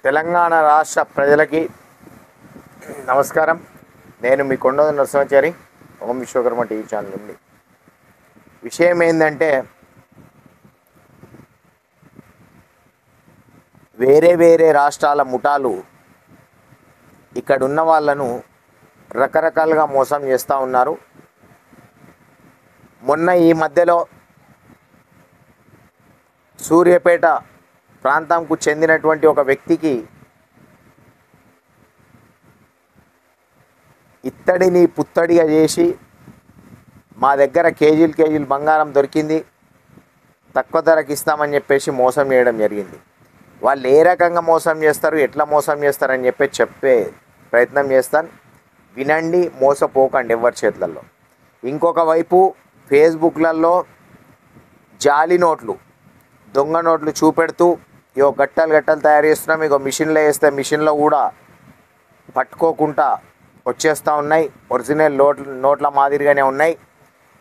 తెలంగాణ రాష్ట్ర ప్రజలకి నమస్కారం. నేను మీ కొండ నరసింహాచారి, ఓం విశ్వకర్మ టీవీ ఛానల్ నుండి. విషయం ఏంటంటే, వేరే రాష్ట్రాల ముఠాలు ఇక్కడ ఉన్న వాళ్ళను రకరకాలుగా మోసం చేస్తూ ఉన్నారు. మొన్న ఈ మధ్యలో సూర్యాపేట ప్రాంతంకు చెందినటువంటి ఒక వ్యక్తికి ఇత్తడిని పుత్తడిగా చేసి మా దగ్గర కేజీలు బంగారం దొరికింది, తక్కువ ధరకి ఇస్తామని చెప్పేసి మోసం చేయడం జరిగింది. వాళ్ళు ఏ రకంగా మోసం చేస్తారు, ఎట్లా మోసం చేస్తారని చెప్పే ప్రయత్నం చేస్తాను. వినండి, మోసపోకండి ఎవరి చేతులలో. ఇంకొక వైపు ఫేస్బుక్లలో జాలి నోట్లు, దొంగ నోట్లు చూపెడుతూ ఇగో గట్టలు తయారు చేస్తున్నాం, ఇగో మిషన్లో వేస్తే మిషన్లో కూడా పట్టుకోకుండా వచ్చేస్తూ ఉన్నాయి, ఒరిజినల్ నోట్ల మాదిరిగానే ఉన్నాయి,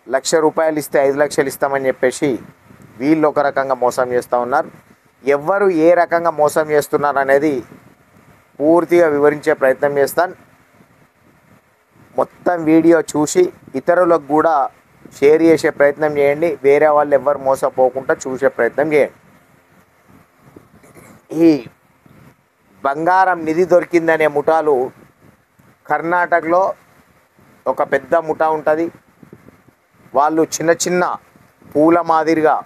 ₹1,00,000 ఇస్తే 5 లక్షలు ఇస్తామని చెప్పేసి వీళ్ళు ఒక రకంగా మోసం చేస్తూ ఉన్నారు. ఎవరు ఏ రకంగా మోసం చేస్తున్నారు అనేది పూర్తిగా వివరించే ప్రయత్నం చేస్తాను. మొత్తం వీడియో చూసి ఇతరులకు కూడా షేర్ చేసే ప్రయత్నం చేయండి. వేరే వాళ్ళు ఎవరు మోసపోకుండా చూసే ప్రయత్నం చేయండి. ఈ బంగారం నిధి దొరికిందనే ముఠాలు కర్ణాటకలో ఒక పెద్ద ముఠా ఉంటుంది. వాళ్ళు చిన్న పూల మాదిరిగా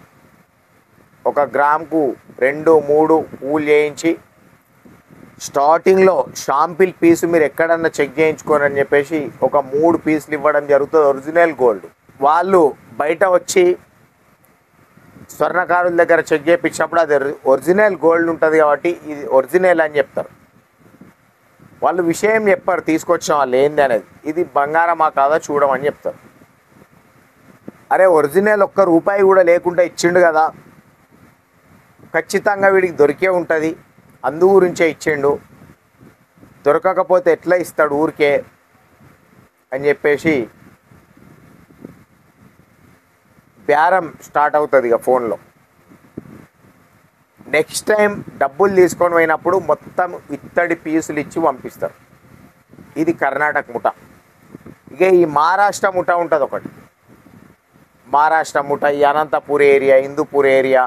ఒక గ్రాముకు 2-3 పూలు చేయించి స్టార్టింగ్లో షాంపిల్ పీసు మీరు ఎక్కడన్నా చెక్ చేయించుకోరని చెప్పేసి ఒక 3 పీసులు ఇవ్వడం జరుగుతుంది, ఒరిజినల్ గోల్డ్. వాళ్ళు బయట వచ్చి స్వర్ణకారుల దగ్గర చెక్ చేయించినప్పుడు అది ఒరిజినల్ గోల్డ్ ఉంటుంది కాబట్టి ఇది ఒరిజినల్ అని చెప్తారు. వాళ్ళు విషయం చెప్పారు, తీసుకొచ్చిన వాళ్ళు ఏంది అనేది, ఇది బంగారమా కాదా చూడమని చెప్తారు. అరే ఒరిజినల్ ₹1 కూడా లేకుండా ఇచ్చిండు కదా, ఖచ్చితంగా వీడికి దొరికే ఉంటుంది, అందు గురించే ఇచ్చిండు, దొరకకపోతే ఎట్లా ఇస్తాడు ఊరికే అని చెప్పేసి బేరం స్టార్ట్ అవుతుంది ఇక ఫోన్లో. నెక్స్ట్ టైం డబ్బులు తీసుకొని పోయినప్పుడు మొత్తం ఇత్తడి పీసులు ఇచ్చి పంపిస్తారు. ఇది కర్ణాటక ముఠ. ఇక ఈ మహారాష్ట్ర ముఠ ఉంటుంది ఒకటి. మహారాష్ట్ర ముఠ ఈ అనంతపూర్ ఏరియా, హిందూపూర్ ఏరియా,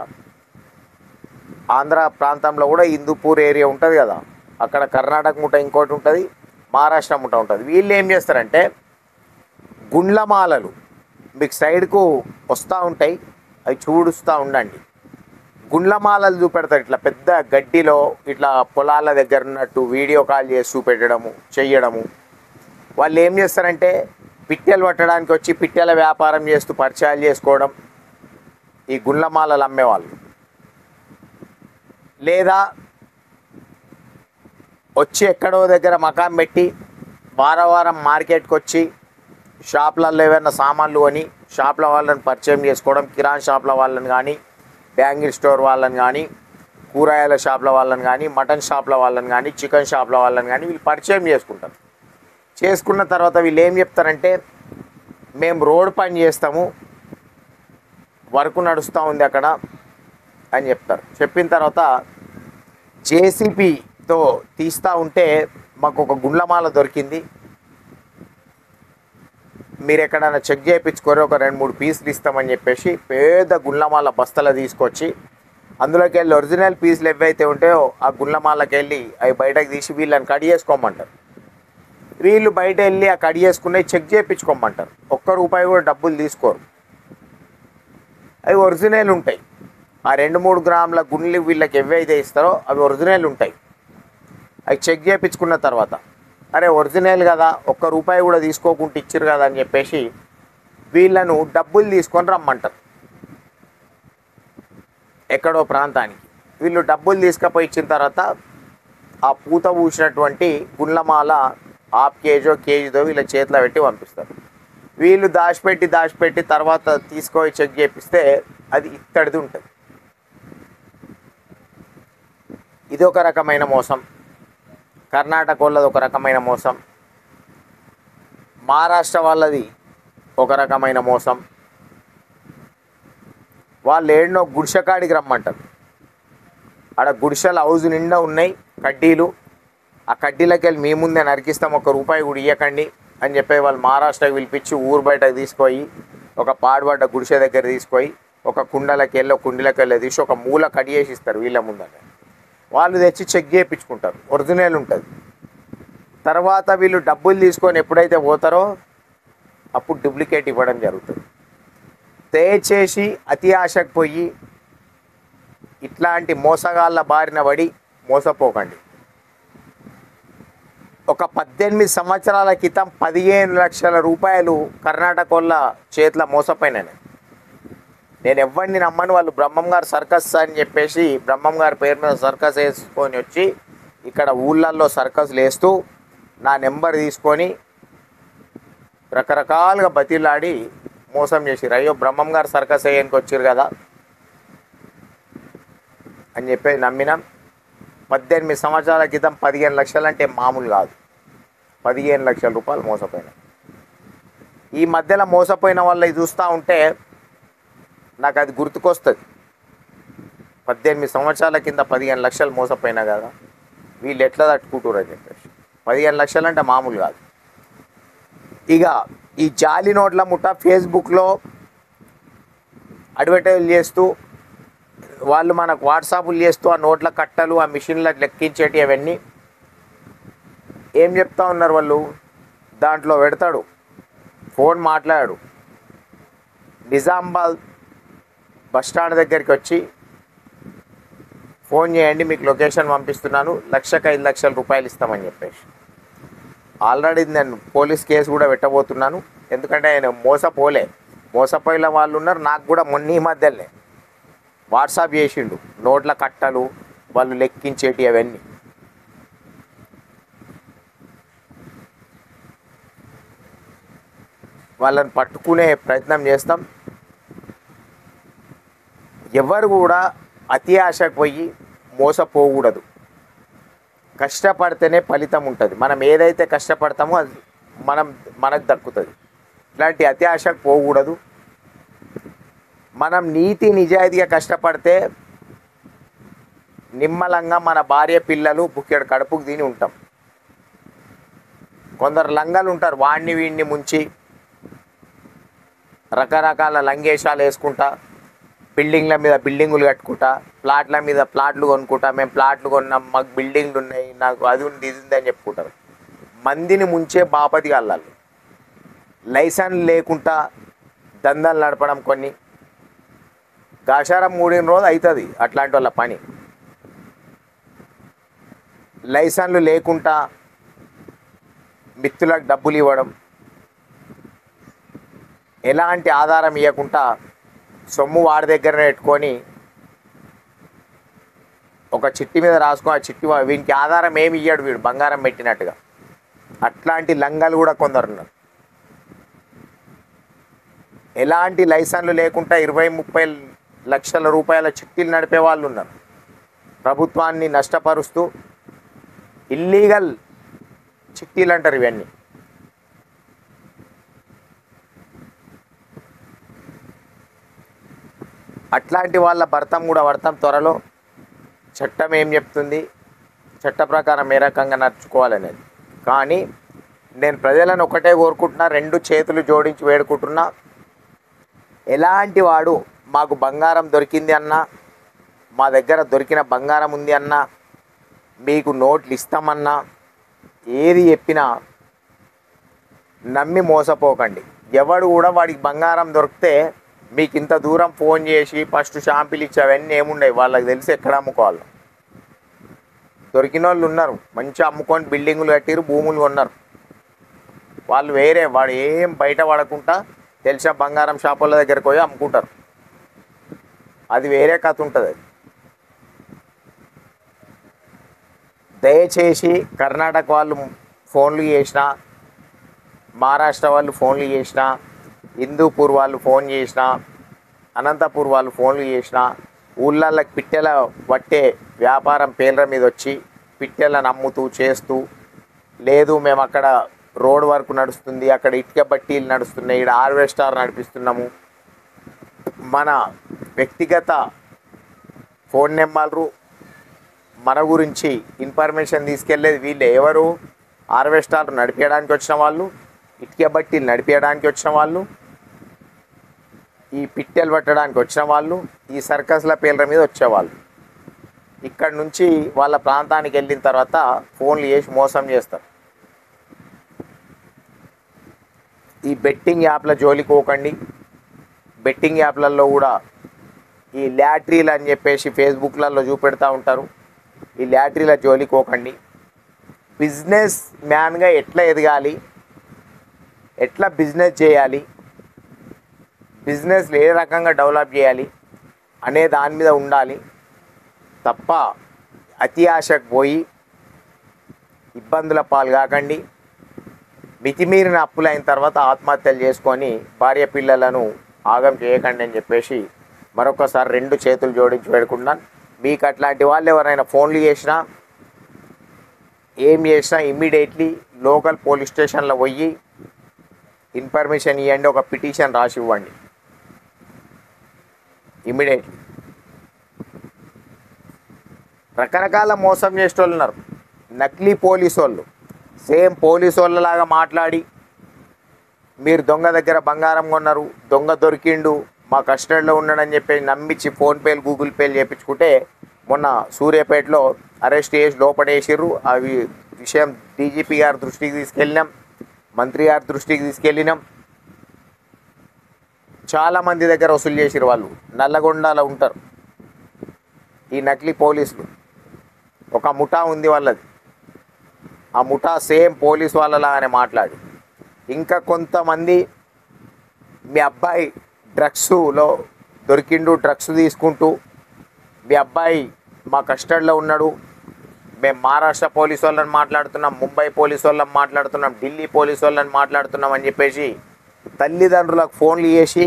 ఆంధ్ర ప్రాంతంలో కూడా హిందూపూర్ ఏరియా ఉంటుంది కదా, అక్కడ కర్ణాటక ముఠ ఇంకోటి ఉంటుంది, మహారాష్ట్ర ముఠ ఉంటుంది. వీళ్ళు ఏం చేస్తారంటే గుండ్లమాలలు మీకు సైడ్కు వస్తూ ఉంటాయి, అవి చూడుస్తూ ఉండండి. గుండ్లమాలలు చూపెడతారు ఇట్లా పెద్ద గడ్డిలో, ఇట్లా పొలాల దగ్గర ఉన్నట్టు వీడియో కాల్ చేసి చూపెట్టడము చెయ్యడము. వాళ్ళు ఏం చేస్తారంటే పిట్టెలు పట్టడానికి వచ్చి పిట్టెల వ్యాపారం చేస్తూ పరిచయాలు చేసుకోవడం ఈ గుండ్లమాలలు అమ్మేవాళ్ళు. లేదా వచ్చి ఎక్కడో దగ్గర మకాం పెట్టి వారం మార్కెట్కి వచ్చి షాప్లలో ఏమైనా సామాన్లు కొని షాప్ల వాళ్ళని పరిచయం చేసుకోవడం, కిరాణా షాప్ల వాళ్ళని కానీ, బ్యాంగిల్ స్టోర్ వాళ్ళని కానీ, కూరగాయల షాప్ల వాళ్ళని కానీ, మటన్ షాప్ల వాళ్ళని కానీ, చికెన్ షాప్ల వాళ్ళని కానీ వీళ్ళు పరిచయం చేసుకుంటారు. చేసుకున్న తర్వాత వీళ్ళు ఏం చెప్తారంటే మేము రోడ్ పని చేస్తాము, వర్క్ నడుస్తూ ఉంది అక్కడ అని చెప్తారు. చెప్పిన తర్వాత జేసీబీతో తీస్తూ ఉంటే మాకు ఒక గుండ్లమాల దొరికింది, మీరు ఎక్కడైనా చెక్ చేయించుకొని ఒక 2-3 పీసులు ఇస్తామని చెప్పేసి పెద్ద గుండ్లమాల బస్తలు తీసుకొచ్చి అందులోకి వెళ్ళి ఒరిజినల్ పీసులు ఏవైతే ఉంటాయో ఆ గుండ్లమాలకి వెళ్ళి అవి బయటకు తీసి వీళ్ళని కట్ చేసుకోమంటారు. వీళ్ళు బయట వెళ్ళి ఆ కట్ చేసుకుని చెక్ చేయించుకోమంటారు. ₹1 కూడా డబ్బులు తీసుకోరు, అవి ఒరిజినల్ ఉంటాయి. ఆ 2-3 గ్రాముల గుండ్లు వీళ్ళకి ఏవైతే ఇస్తారో అవి ఒరిజినల్ ఉంటాయి. అవి చెక్ చేయించుకున్న తర్వాత అరే ఒరిజినల్ కదా, ₹1 కూడా తీసుకోకుండా ఇచ్చారు కదా అని చెప్పేసి వీళ్ళను డబ్బులు తీసుకొని రమ్మంటారు ఎక్కడో ప్రాంతానికి. వీళ్ళు డబ్బులు తీసుకుపోయి ఇచ్చిన తర్వాత ఆ పూత పూసినటువంటి గుండ్లమాల కేజీదో వీళ్ళ చేతిలో పెట్టి పంపిస్తారు. వీళ్ళు దాచిపెట్టి తర్వాత తీసుకొని చెక్ చేపిస్తే అది ఇత్తడిది ఉంటుంది. ఇది ఒక రకమైన మోసం. కర్ణాటక వాళ్ళది ఒక రకమైన మోసం, మహారాష్ట్ర వాళ్ళది ఒక రకమైన మోసం. వాళ్ళు ఏడనో గుడిసెకాడికి రమ్మంటారు, ఆడ గుడిసెల హౌజ్ నిండా ఉన్నాయి కడ్డీలు. ఆ కడ్డీలకి వెళ్ళి మీ ముందే నరికిస్తాం, ₹1 కూడా ఇవ్వకండి అని చెప్పి వాళ్ళు మహారాష్ట్రకి పిలిపించి ఊరు బయటకు తీసుకొని ఒక పాడుబడ్డ గుడిసె దగ్గర తీసుకొని ఒక కుండీలకి వెళ్ళి తీసి ఒక మూల కడి చేసి ఇస్తారు వీళ్ళ ముందనే. వాళ్ళు తెచ్చి చెక్ చేయించుకుంటారు, ఒరిజినల్ ఉంటుంది. తర్వాత వీళ్ళు డబ్బులు తీసుకొని ఎప్పుడైతే పోతారో అప్పుడు డూప్లికేట్ ఇవ్వడం జరుగుతుంది. దయచేసి అతి ఆశకు పోయి ఇట్లాంటి మోసగాళ్ళ బారిన పడి మోసపోకండి. ఒక 18 సంవత్సరాల క్రితం 15 లక్షల రూపాయలు కర్ణాటక వాళ్ళ చేతిలో మోసపోయినాను. నేను ఎవరిని నమ్మని. వాళ్ళు బ్రహ్మం గారు సర్కస్ అని చెప్పేసి బ్రహ్మం గారి పేరు మీద సర్కస్ వేసుకొని వచ్చి ఇక్కడ ఊళ్ళల్లో సర్కస్లు వేస్తూ నా నెంబర్ తీసుకొని రకరకాలుగా బతిలాడి మోసం చేసిరు. అయ్యో బ్రహ్మం గారు సర్కస్ వేయడానికి వచ్చారు కదా అని చెప్పేసి నమ్మినాం. 18 సంవత్సరాల క్రితం 15 లక్షలు అంటే మామూలు కాదు. 15 లక్షల రూపాయలు మోసపోయినా. ఈ మధ్యలో మోసపోయిన వాళ్ళని చూస్తూ ఉంటే నాకు అది గుర్తుకొస్తుంది. 18 సంవత్సరాల కింద 15 లక్షలు మోసపోయినా కదా, వీళ్ళు ఎట్లా తట్టుకుంటారు అని చెప్పేసి. 15 లక్షలు అంటే మామూలు కాదు. ఇక ఈ జాలి నోట్ల ముఠ ఫేస్బుక్లో అడ్వర్టైజ్ చేస్తూ వాళ్ళు మనకు వాట్సాప్లు చేస్తూ ఆ నోట్ల కట్టలు ఆ మిషన్లకు లెక్కించేటి అవన్నీ ఏం చెప్తా ఉన్నారు వాళ్ళు. దాంట్లో పెడతాడు, ఫోన్ మాట్లాడాడు, నిజామాబాద్ బస్టాండ్ దగ్గరికి వచ్చి ఫోన్ చేయండి మీకు లొకేషన్ పంపిస్తున్నాను, 1,05 లక్షల రూపాయలు ఇస్తామని చెప్పేసి. ఆల్రెడీ నేను పోలీస్ కేసు కూడా పెట్టబోతున్నాను. ఎందుకంటే ఆయన మోసపోయిన వాళ్ళు ఉన్నారు. నాకు కూడా మొన్న ఈ మధ్యలోనే వాట్సాప్ చేసిండు నోట్ల కట్టలు వాళ్ళు లెక్కించేటి అవన్నీ. వాళ్ళని పట్టుకునే ప్రయత్నం చేస్తాం. ఎవరు కూడా అతి ఆశకు పోయి మోసపోకూడదు. కష్టపడితేనే ఫలితం ఉంటుంది. మనం ఏదైతే కష్టపడతామో అది మనకు దక్కుతుంది. ఇట్లాంటి అతి ఆశకు పోకూడదు. మనం నీతి నిజాయితీగా కష్టపడితే నిమ్మలంగా మన భార్య పిల్లలు బుక్కెడు కడుపుకు తిని ఉంటాం. కొందరు లంగలు ఉంటారు, వాడిని వీడిని ముంచి రకరకాల లంగేషాలు వేసుకుంటా, బిల్డింగ్ల మీద బిల్డింగులు కట్టుకుంటా, ప్లాట్ల మీద ప్లాట్లు కొనుక్కుంటా, మేము ప్లాట్లు కొన్నాం, మాకు బిల్డింగ్లు ఉన్నాయి, నాకు అది ఉంది ఇది ఉంది అని చెప్పుకుంటారు. మందిని ముంచే బాపతి అల్లాలి. లైసెన్స్ లేకుండా దందాలు నడపడం కొన్ని గాషారం మూడిన రోజు అవుతుంది అట్లాంటి వాళ్ళ పని. లైసెన్లు లేకుండా మిత్తులకు డబ్బులు ఇవ్వడం, ఎలాంటి ఆధారం ఇవ్వకుండా సొమ్ము వాడి దగ్గరనే పెట్టుకొని ఒక చిట్టి మీద రాసుకొని ఆ చిట్టి వీనికి ఆధారం ఏమి ఇయ్యాడు వీడు బంగారం పెట్టినట్టుగా. అట్లాంటి లంగాలు కూడా కొందరు ఉన్నారు. ఎలాంటి లైసెన్లు లేకుండా 20-30 లక్షల రూపాయల చిట్టీలు నడిపే వాళ్ళు ఉన్నారు. ప్రభుత్వాన్ని నష్టపరుస్తూ ఇల్లీగల్ చిట్టీలు అంటారు ఇవన్నీ. అట్లాంటి వాళ్ళ భర్తం కూడా పడతాం త్వరలో. చట్టం ఏం చెప్తుంది, చట్ట ప్రకారం ఏ రకంగా నడుచుకోవాలనేది. కానీ నేను ప్రజలను ఒకటే కోరుకుంటున్నా, 2 చేతులు జోడించి వేడుకుంటున్నా. ఎలాంటి వాడు మాకు బంగారం దొరికింది అన్నా, మా దగ్గర దొరికిన బంగారం ఉంది అన్నా, మీకు నోట్లు ఇస్తామన్నా, ఏది చెప్పినా నమ్మి మోసపోకండి. ఎవడు కూడా వాడికి బంగారం దొరికితే మీకు ఇంత దూరం ఫోన్ చేసి ఫస్ట్ షాంపిల్ ఇచ్చి అవన్నీ ఏముండవు. వాళ్ళకి తెలిసి ఎక్కడ అమ్ముకోవాలి. దొరికిన వాళ్ళు ఉన్నారు, మంచిగా అమ్ముకొని బిల్డింగులు కట్టిరు, భూములు కొన్నారు. వాళ్ళు వేరే, వాడు ఏం బయట పడకుండా తెలిసిన బంగారం షాపుల దగ్గరికి పోయి అమ్ముకుంటారు. అది వేరే కథ ఉంటుంది. దయచేసి కర్ణాటక వాళ్ళు ఫోన్లు చేసినా, మహారాష్ట్ర వాళ్ళు ఫోన్లు చేసినా, హిందూపూర్ వాళ్ళు ఫోన్ చేసినా, అనంతపూర్ వాళ్ళు ఫోన్లు చేసినా, ఊళ్ళకి పిట్టెల పట్టే వ్యాపారం పేర్ల మీద వచ్చి పిట్టెలను అమ్ముతూ చేస్తూ, లేదు మేము అక్కడ రోడ్ వర్క్ నడుస్తుంది, అక్కడ ఇటుక బట్టీలు నడుస్తున్నాయి, ఇక్కడ హార్వెస్టర్ నడిపిస్తున్నాము, మన వ్యక్తిగత ఫోన్ నెంబర్లు మన గురించి ఇన్ఫర్మేషన్ తీసుకెళ్లేది వీళ్ళే. ఎవరు? హార్వెస్టార్ నడిపించడానికి వచ్చిన వాళ్ళు, ఇటుక బట్టీలు నడిపించడానికి వచ్చిన వాళ్ళు, ఈ పిట్టెలు పట్టడానికి వచ్చిన వాళ్ళు, ఈ సర్కస్ల పేర్ల మీద వచ్చేవాళ్ళు. ఇక్కడ నుంచి వాళ్ళ ప్రాంతానికి వెళ్ళిన తర్వాత ఫోన్లు చేసి మోసం చేస్తారు. ఈ బెట్టింగ్ యాప్ల జోలికి పోకండి. బెట్టింగ్ యాప్లలో కూడా ఈ లాటరీలు అని చెప్పేసి ఫేస్బుక్లలో చూపెడతా ఉంటారు. ఈ లాటరీల జోలికి పోకండి. బిజినెస్ మ్యాన్గా ఎట్లా ఎదగాలి, ఎట్లా బిజినెస్ చేయాలి, బిజినెస్లు ఏ రకంగా డెవలప్ చేయాలి అనే దాని మీద ఉండాలి తప్ప అతి ఆశకు పోయి ఇబ్బందుల పాలు కాకండి. మితిమీరిన అప్పులైన తర్వాత ఆత్మహత్యలు చేసుకొని భార్య పిల్లలను ఆగం చేయకండి అని చెప్పేసి మరొకసారి రెండు చేతులు జోడించి పెడుకున్నాను. మీకు అట్లాంటి వాళ్ళు ఎవరైనా ఫోన్లు చేసినా ఏం చేసినా ఇమ్మీడియట్లీ లోకల్ పోలీస్ స్టేషన్లో పోయి ఇన్ఫర్మేషన్ ఇవ్వండి, ఒక పిటిషన్ రాసి ఇవ్వండి ఇమ్మీడియట్లీ. రకరకాల మోసం చేసే వాళ్ళు ఉన్నారు. నకిలీ పోలీసు వాళ్ళు సేమ్ పోలీసు వాళ్ళలాగా మాట్లాడి మీరు దొంగ దగ్గర బంగారం కొన్నారు, దొంగ దొరికిండు, మా కస్టడీలో ఉన్నాడని చెప్పి నమ్మించి ఫోన్పేలు గూగుల్ పేలు చేయించుకుంటే మొన్న సూర్యాపేటలో అరెస్ట్ చేసి లోపడేసిర్రు. అవి విషయం డీజీపీ గారి దృష్టికి తీసుకెళ్ళినాం, మంత్రి గారి దృష్టికి తీసుకెళ్ళినాం. చాలామంది దగ్గర వసూలు చేసిరు. వాళ్ళు నల్లగొండలో ఉంటారు ఈ నకిలీ పోలీసులు. ఒక ముఠా ఉంది వాళ్ళది. ఆ ముఠా సేమ్ పోలీసు వాళ్ళలాగానే మాట్లాడి ఇంకా కొంతమంది మీ అబ్బాయి డ్రగ్స్లో దొరికిండు, డ్రగ్స్ తీసుకుంటూ మీ అబ్బాయి మా కస్టడీలో ఉన్నాడు, మేము మహారాష్ట్ర పోలీసు వాళ్ళని మాట్లాడుతున్నాం, ముంబై పోలీసు వాళ్ళని మాట్లాడుతున్నాం, ఢిల్లీ పోలీసు వాళ్ళని మాట్లాడుతున్నాం అని చెప్పేసి తల్లిదండ్రులకు ఫోన్లు చేసి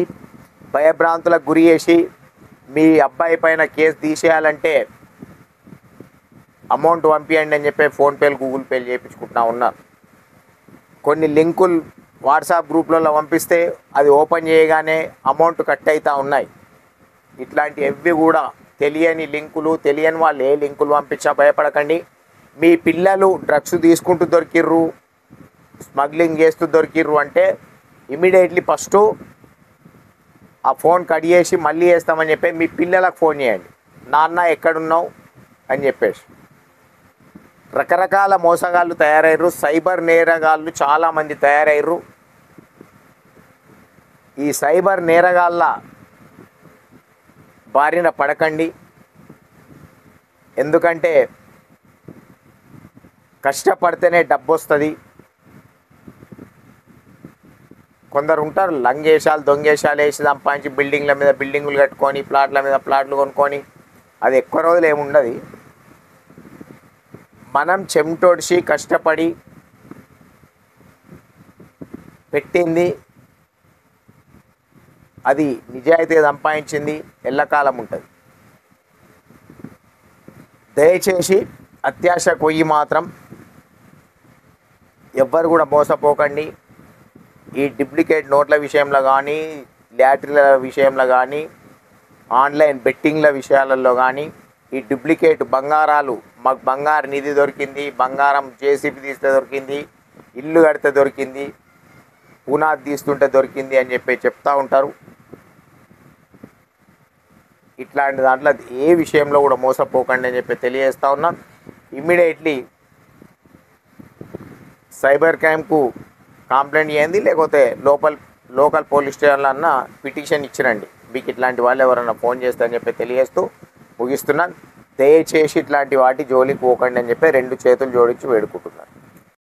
భయభ్రాంతులకు గురి చేసి మీ అబ్బాయి పైన కేసు తీసేయాలంటే అమౌంట్ పంపించండి అని చెప్పి ఫోన్పేలు గూగుల్ పేలు చేయించుకుంటా ఉన్నారు. కొన్ని లింకులు వాట్సాప్ గ్రూప్లలో పంపిస్తే అది ఓపెన్ చేయగానే అమౌంట్ కట్ అవుతూ ఉన్నాయి. ఇట్లాంటి ఎవ్వి కూడా తెలియని లింకులు, తెలియని వాళ్ళు ఏ లింకులు పంపించా భయపడకండి. మీ పిల్లలు డ్రగ్స్ తీసుకుంటూ దొరికిర్రు, స్మగ్లింగ్ చేస్తూ దొరికిర్రు అంటే ఇమీడియట్లీ ఫస్ట్ ఆ ఫోన్ కట్ చేసి మళ్ళీ వేస్తామని చెప్పి మీ పిల్లలకు ఫోన్ చేయండి, నాన్న ఎక్కడున్నావు అని చెప్పేసి. రకరకాల మోసగాళ్ళు తయారయ్యారు, సైబర్ నేరగాళ్ళు చాలామంది తయారయ్యారు. ఈ సైబర్ నేరగాళ్ళ బారిన పడకండి. ఎందుకంటే కష్టపడితేనే డబ్బు వస్తుంది. కొందరు ఉంటారు లంగేషాలు దొంగేషాలు వేసి సంపాదించి బిల్డింగ్ల మీద బిల్డింగులు కట్టుకొని ప్లాట్ల మీద ప్లాట్లు కొనుక్కొని అది ఎక్కువ రోజులు ఏముండదు. మనం చెమటోడిసి కష్టపడి పెట్టింది అది నిజాయితీగా సంపాదించింది ఎల్లకాలం ఉంటుంది. దయచేసి అత్యాశ కొయ్యి మాత్రం ఎవ్వరు కూడా మోసపోకండి. ఈ డూప్లికేట్ నోట్ల విషయంలో కానీ, లాటరీల విషయంలో కానీ, ఆన్లైన్ బెట్టింగ్ల విషయాలలో కానీ, ఈ డూప్లికేట్ బంగారాలు, మాకు బంగారు నిధి దొరికింది, బంగారం జేసీబీ తీస్తే దొరికింది, ఇల్లు కడితే దొరికింది, పునాది తీస్తుంటే దొరికింది అని చెప్పి చెప్తూ ఉంటారు. ఇట్లాంటి దాంట్లో ఏ విషయంలో కూడా మోసపోకండి అని చెప్పి తెలియజేస్తూ ఉన్నాం. ఇమ్మీడియట్లీ సైబర్ క్రైమ్కు కంప్లైంట్ చేయండి, లేకపోతే లోకల్ పోలీస్ స్టేషన్లో అన్న పిటిషన్ ఇచ్చిరండి. మీకు ఇట్లాంటి వాళ్ళు ఎవరైనా ఫోన్ చేస్తారని చెప్పి తెలియజేస్తూ ముగిస్తున్నాను. దయచేసి ఇట్లాంటి వాటి జోలికి పోకండి అని చెప్పి రెండు చేతులు జోడించి వేడుకుంటున్నాను.